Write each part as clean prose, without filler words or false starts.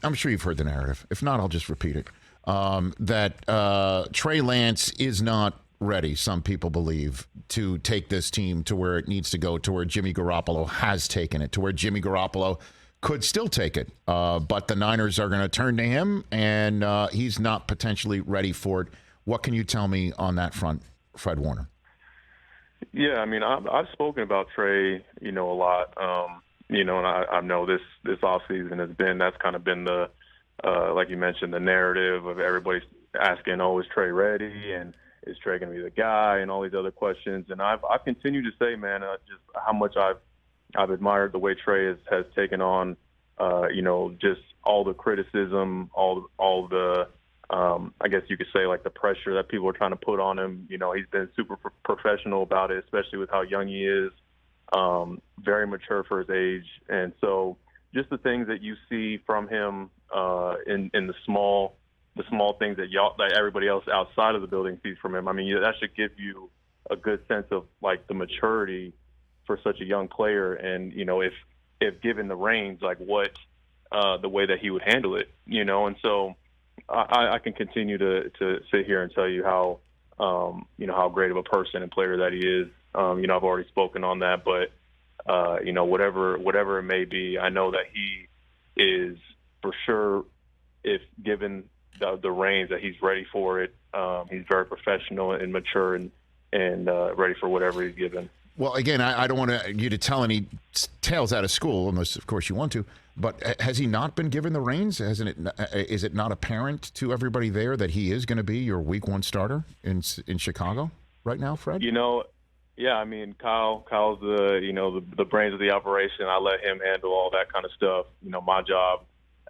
I'm sure you've heard the narrative. If not, I'll just repeat it. That Trey Lance is not ready, some people believe, to take this team to where it needs to go, to where Jimmy Garoppolo has taken it, to where Jimmy Garoppolo could still take it. But the Niners are going to turn to him, and he's not potentially ready for it. What can you tell me on that front, Fred Warner? Yeah, I mean, I've spoken about Trey, a lot. And I know this offseason that's kind of been the, like you mentioned, the narrative of everybody asking, is Trey ready? And is Trey going to be the guy? And all these other questions. And I've continued to say, man, just how much I've admired the way Trey has taken on, just all the criticism, all the, I guess you could say, like, the pressure that people are trying to put on him. He's been super professional about it, especially with how young he is, very mature for his age. And so just the things that you see from him in the small things that everybody else outside of the building sees from him. I mean, that should give you a good sense of, like, the maturity for such a young player. And, if given the reins, like, what the way that he would handle it, and so I can continue to sit here and tell you how, how great of a person and player that he is. I've already spoken on that, but, whatever it may be, I know that he is for sure, if given the reins, that he's ready for it. He's very professional and mature and ready for whatever he's given. Well, again, I don't want you to tell any tales out of school, unless, of course, you want to. But has he not been given the reins? Is it not apparent to everybody there that he is going to be your Week 1 starter in Chicago right now, Fred? Yeah. I mean, Kyle's the brains of the operation. I let him handle all that kind of stuff. My job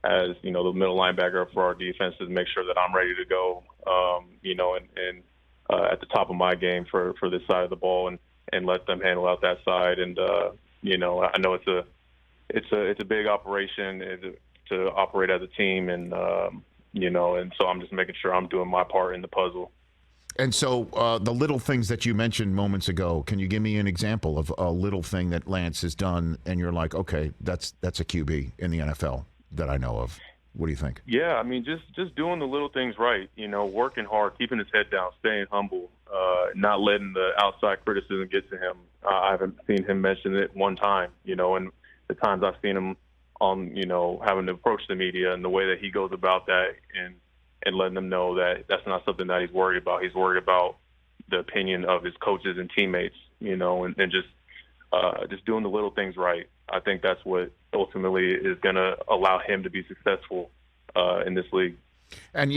as the middle linebacker for our defense is make sure that I'm ready to go. And at the top of my game for this side of the ball and let them handle out that side. And I know it's a big operation to operate as a team, and and so I'm just making sure I'm doing my part in the puzzle. And so the little things that you mentioned moments ago, can you give me an example of a little thing that Lance has done and you're like, okay, that's a QB in the NFL that I know of? What do you think? Yeah, I mean, just doing the little things right, working hard, keeping his head down, staying humble, not letting the outside criticism get to him. I haven't seen him mention it one time, and the times I've seen him on, having to approach the media and the way that he goes about that and letting them know that that's not something that he's worried about. He's worried about the opinion of his coaches and teammates, and just doing the little things right. I think that's what ultimately is going to allow him to be successful in this league. And,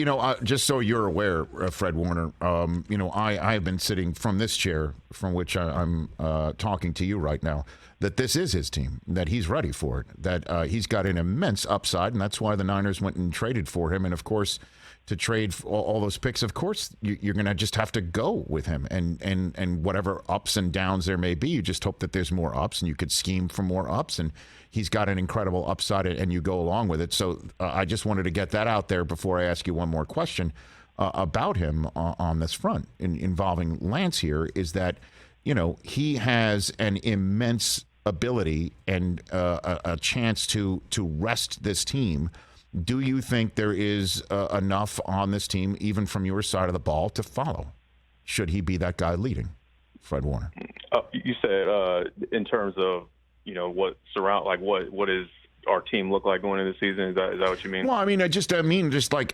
just so you're aware, Fred Warner, I have been sitting from this chair from which I'm talking to you right now, that this is his team, that he's ready for it, that he's got an immense upside, and that's why the Niners went and traded for him. And, of course, to trade all those picks, of course, you're going to just have to go with him. And whatever ups and downs there may be, you just hope that there's more ups and you could scheme for more ups. And he's got an incredible upside and you go along with it. So I just wanted to get that out there before I ask you one more question about him on this front involving Lance here, is that, he has an immense ability and a chance to rest this team. Do you think there is enough on this team, even from your side of the ball, to follow? Should he be that guy leading, Fred Warner? You said in terms of what does our team look like going into the season? Is that what you mean? Well, I mean, just like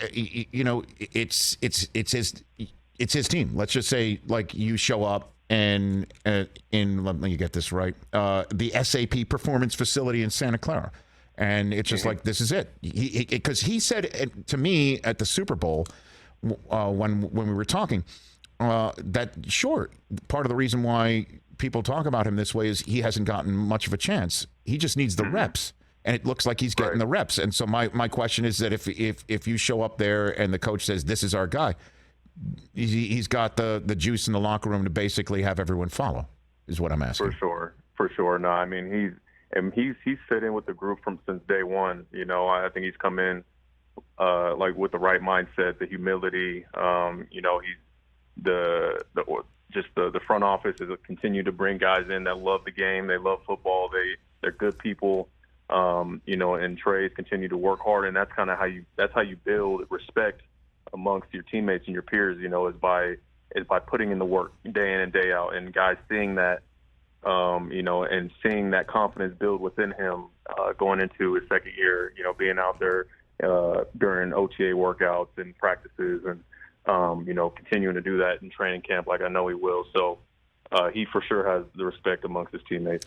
it's his team. Let's just say, like, you show up and in let me get this right, the SAP Performance Facility in Santa Clara. And it's just like, this is it. Because he said to me at the Super Bowl when we were talking that, sure, part of the reason why people talk about him this way is he hasn't gotten much of a chance. He just needs the reps. And it looks like he's getting the reps. And so my question is that if you show up there and the coach says, this is our guy, he's got the juice in the locker room to basically have everyone follow, is what I'm asking. For sure. No, I mean, he's fit in with the group since day one. I think he's come in like with the right mindset, the humility. He's the front office is continue to bring guys in that love the game, they love football, they're good people. and Trey's continue to work hard, and that's kind of how you build respect amongst your teammates and your peers, is by putting in the work day in and day out, and guys seeing that, and seeing that confidence build within him going into his second year, being out there during OTA workouts and practices and, continuing to do that in training camp like I know he will. So he for sure has the respect amongst his teammates.